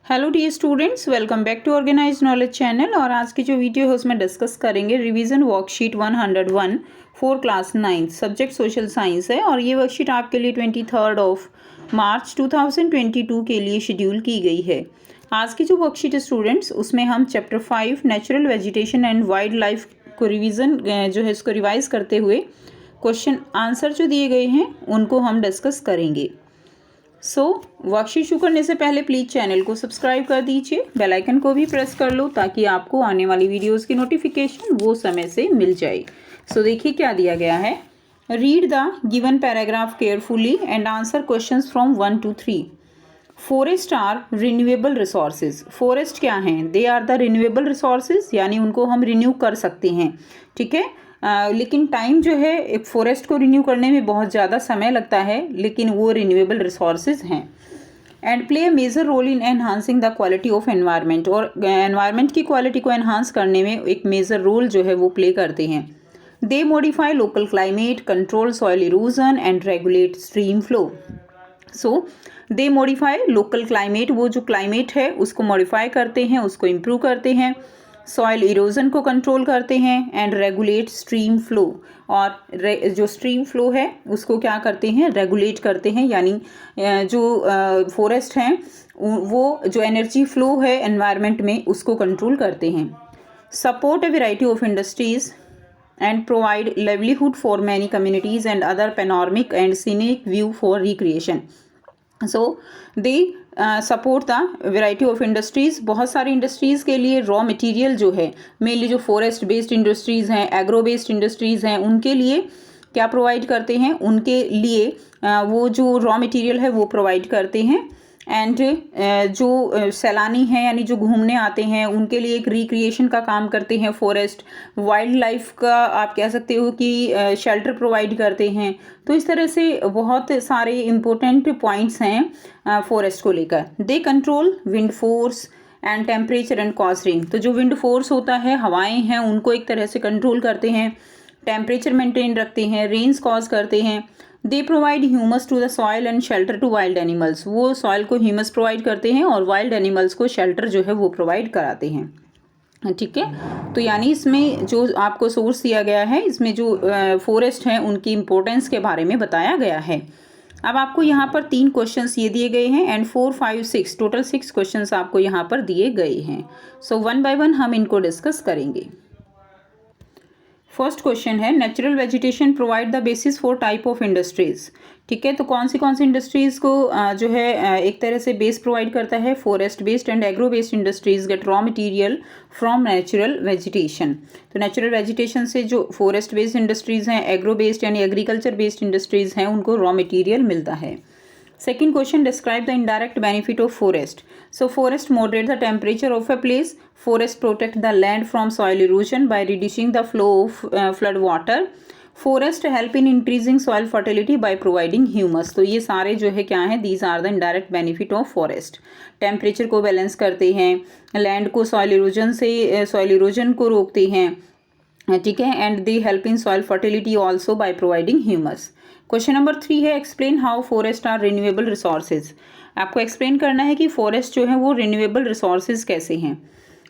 Hello dear students, welcome back to organize knowledge channel. और आज की जो वीडियो है उसमें डिस्कस करेंगे revision worksheet 101 for class 9 subject social science है। और ये वर्कशीट आपके लिए 23 मार्च 2022 के लिए शेड्यूल की गई है। आज की जो वर्कशीट है स्टूडेंट्स, उसमें हम chapter 5 natural vegetation and wild life को रिवीजन जो है इसको रिवाइज करते हुए क्वेश्चन आंसर जो दिए गए हैं उनको हम डिस्कस करेंगे। वर्कशीट शुरू करने से पहले प्लीज़ चैनल को सब्सक्राइब कर दीजिए, बेल आइकन को भी प्रेस कर लो ताकि आपको आने वाली वीडियोस की नोटिफिकेशन वो समय से मिल जाए। देखिए क्या दिया गया है। Read the given paragraph carefully and answer questions from 1 to 3। Forest are renewable resources. Forest क्या हैं? They are the renewable resources, यानी उनको हम रिन्यू कर सकते हैं। ठीक है, लेकिन टाइम जो है एक फॉरेस्ट को रिन्यू करने में बहुत ज़्यादा समय लगता है, लेकिन वो रिन्यूएबल रिसोर्सेज हैं। And play a major role in enhancing the quality of environment. और एनवायरनमेंट की क्वालिटी को एनहांस करने में एक मेजर रोल जो है वो प्ले करते हैं। They modify local climate, control soil erosion and regulate stream flow. They modify local climate, वो जो क्लाइमेट है उसको मॉडिफाई करते हैं, उसको इम्प्रूव करते हैं। सॉइल इरोजन को कंट्रोल करते हैं एंड रेगुलेट स्ट्रीम फ्लो। और जो स्ट्रीम फ्लो है उसको क्या करते हैं? रेगुलेट करते हैं, यानी जो फॉरेस्ट हैं वो जो एनर्जी फ्लो है एनवायरनमेंट में उसको कंट्रोल करते हैं। Support a variety of industries and provide livelihood for many communities and other panoramic and scenic view for recreation. They support the variety of industries. बहुत सारी इंडस्ट्रीज़ के लिए रॉ मटेरियल जो है, मेनली जो फॉरेस्ट बेस्ड इंडस्ट्रीज़ हैं, agro based industries हैं, उनके लिए क्या प्रोवाइड करते हैं? उनके लिए वो जो रॉ मटेरियल है वो प्रोवाइड करते हैं। एंड जो सैलानी हैं यानी जो घूमने आते हैं उनके लिए एक रिक्रिएशन का काम करते हैं फॉरेस्ट। वाइल्ड लाइफ का आप कह सकते हो कि शेल्टर प्रोवाइड करते हैं। तो इस तरह से बहुत सारे इम्पोर्टेंट पॉइंट्स हैं फॉरेस्ट को लेकर। They control wind force and temperature and cause rain. तो जो विंड फोर्स होता है, हवाएं हैं, उनको एक तरह से कंट्रोल करते हैं, टेम्परेचर मेंटेन रखते हैं, रेन्स कॉज करते हैं। They provide humus to the soil and shelter to wild animals. वो सॉइल को ह्यूमस प्रोवाइड करते हैं और वाइल्ड एनिमल्स को शेल्टर जो है वो प्रोवाइड कराते हैं। ठीक है, तो यानी इसमें जो आपको सोर्स दिया गया है, इसमें जो फॉरेस्ट हैं उनकी इंपॉर्टेंस के बारे में बताया गया है। अब आपको यहाँ पर 3 क्वेश्चंस ये दिए गए हैं एंड 4, 5, 6 टोटल 6 क्वेश्चंस आपको यहाँ पर दिए गए हैं। वन बाय वन हम इनको डिस्कस करेंगे। फर्स्ट क्वेश्चन है, natural vegetation provide the basis for type of industries. ठीक है, तो कौन सी इंडस्ट्रीज़ को जो है एक तरह से बेस प्रोवाइड करता है? Forest based and agro based industries get raw material from natural vegetation. तो नेचुरल वेजिटेशन से जो फॉरेस्ट बेस्ड इंडस्ट्रीज़ हैं, एग्रो बेस्ड यानी एग्रीकल्चर बेस्ड इंडस्ट्रीज़ हैं, उनको रॉ मटेरियल मिलता है। Second question, describe the indirect benefit of forest. Forest moderate the temperature of a place. Forest protect the land from soil erosion by reducing the flow of flood water. Forest help in increasing soil fertility by providing humus. तो ये सारे जो है क्या है? These are the indirect benefit of forest. Temperature को balance करते हैं, लैंड को सॉइल इरोजन को रोकते हैं। ठीक है, and they help in soil fertility also by providing humus. Question number 3 है, explain how forest are renewable resources. आपको एक्सप्लेन करना है कि फॉरेस्ट जो है वो रिन्यूएबल रिसोर्सेज कैसे हैं।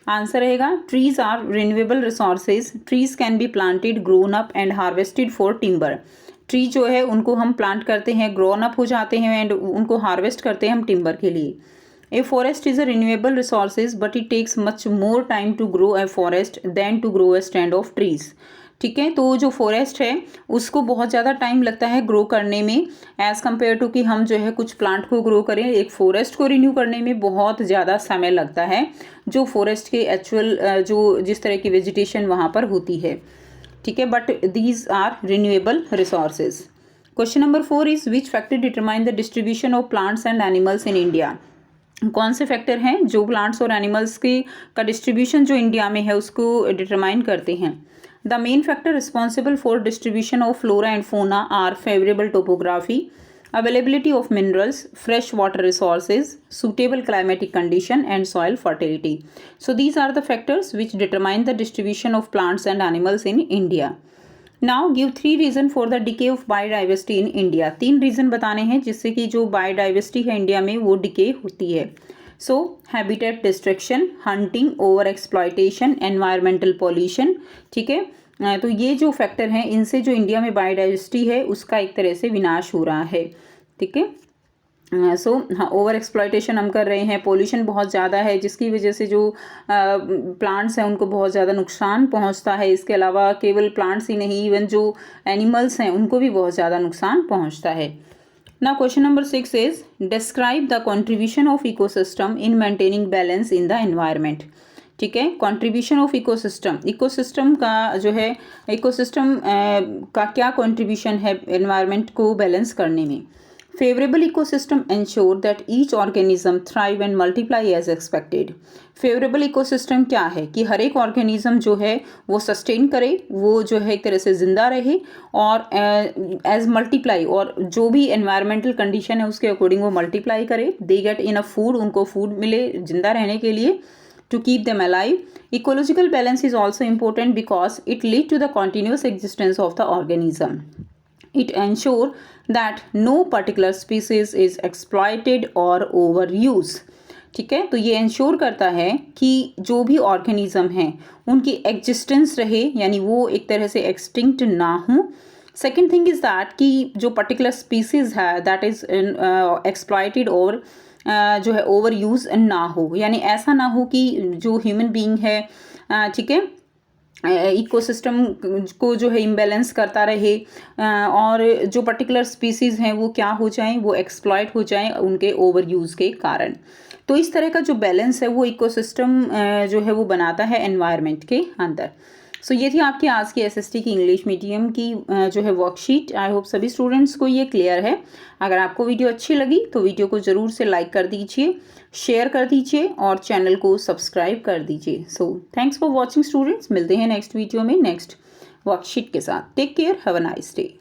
आंसर रहेगा, trees are renewable resources. Trees can be planted, grown up and harvested for timber. Tree जो है उनको हम प्लांट करते हैं, ग्रोन अप हो जाते हैं एंड उनको हार्वेस्ट करते हैं हम टिम्बर के लिए। A forest is a renewable resources but it takes much more time to grow a forest than to grow a stand of trees. ठीक है, तो जो फॉरेस्ट है उसको बहुत ज़्यादा टाइम लगता है ग्रो करने में एज़ कम्पेयर टू कि हम जो है कुछ प्लांट को ग्रो करें। एक फॉरेस्ट को रिन्यू करने में बहुत ज़्यादा समय लगता है, जो फॉरेस्ट के एक्चुअल जो जिस तरह की वेजिटेशन वहाँ पर होती है। ठीक है, but these are renewable resources. Question number 4 is which factor determine the distribution of plants and animals in India. कौन से फैक्टर हैं जो प्लांट्स और एनिमल्स की का डिस्ट्रीब्यूशन जो इंडिया में है उसको डिटरमाइन करते हैं? The main factor responsible for distribution of flora and fauna are favourable topography, availability of minerals, fresh water resources, suitable climatic condition and soil fertility. So these are the factors which determine the distribution of plants and animals in India. Now give 3 reason for the decay of biodiversity in India. 3 reason बताने हैं जिससे कि जो biodiversity है India में वो decay होती है। So habitat destruction, hunting, over exploitation, environmental pollution, ठीक है। तो ये जो फैक्टर हैं इनसे जो इंडिया में बायोडाइवर्सिटी है उसका एक तरह से विनाश हो रहा है, ठीक है। सो हाँ, ओवर एक्सप्लॉयटेशन हम कर रहे हैं, पोल्यूशन बहुत ज़्यादा है जिसकी वजह से जो प्लांट्स हैं उनको बहुत ज़्यादा नुकसान पहुंचता है। इसके अलावा केवल प्लांट्स ही नहीं, इवन जो एनिमल्स हैं उनको भी बहुत ज़्यादा नुकसान पहुंचता है। Now question number 6 is describe the contribution of ecosystem in maintaining balance in the environment, ठीक है। कंट्रीब्यूशन ऑफ इकोसिस्टम, इकोसिस्टम का जो है, इकोसिस्टम का क्या कंट्रीब्यूशन है एनवायरनमेंट को बैलेंस करने में। Favourable ecosystem ensure that each organism thrive and multiply as expected. Favourable ecosystem क्या है कि हर एक ऑर्गेनिज्म जो है वो सस्टेन करे, वो जो है एक तरह से ज़िंदा रहे और एज मल्टीप्लाई, और जो भी एनवायरमेंटल कंडीशन है उसके अकॉर्डिंग वो मल्टीप्लाई करे। दे गेट इनफ फूड, उनको फूड मिले जिंदा रहने के लिए, to keep them alive. Ecological balance is also important because it leads to the continuous existence of the organism. It ensures that no particular species is exploited or overused. ठीक है, तो ये इंश्योर करता है कि जो भी ऑर्गेनिज्म हैं उनकी एग्जिस्टेंस रहे, यानी वो एक तरह से एक्सटिंक्ट ना हो। सेकेंड थिंग इज़ दैट कि जो पर्टिकुलर स्पीसीज है दैट इज़ एक्सप्लॉइटेड और जो है ओवर यूज़ ना हो, यानी ऐसा ना हो कि जो ह्यूमन बीइंग है, ठीक है, इकोसिस्टम को जो है इम्बैलेंस करता रहे और जो पर्टिकुलर स्पीसीज़ हैं वो क्या हो जाएं, वो एक्सप्लॉइट हो जाएं उनके ओवर यूज़ के कारण। तो इस तरह का जो बैलेंस है वो इकोसिस्टम जो है वो बनाता है एनवायरनमेंट के अंदर। सो ये थी आपकी आज की एसएसटी की इंग्लिश मीडियम की जो है वर्कशीट। आई होप सभी स्टूडेंट्स को ये क्लियर है। अगर आपको वीडियो अच्छी लगी तो वीडियो को ज़रूर से लाइक कर दीजिए, शेयर कर दीजिए और चैनल को सब्सक्राइब कर दीजिए। So thanks for watching students, मिलते हैं नेक्स्ट वीडियो में नेक्स्ट वर्कशीट के साथ। Take care, have a nice day.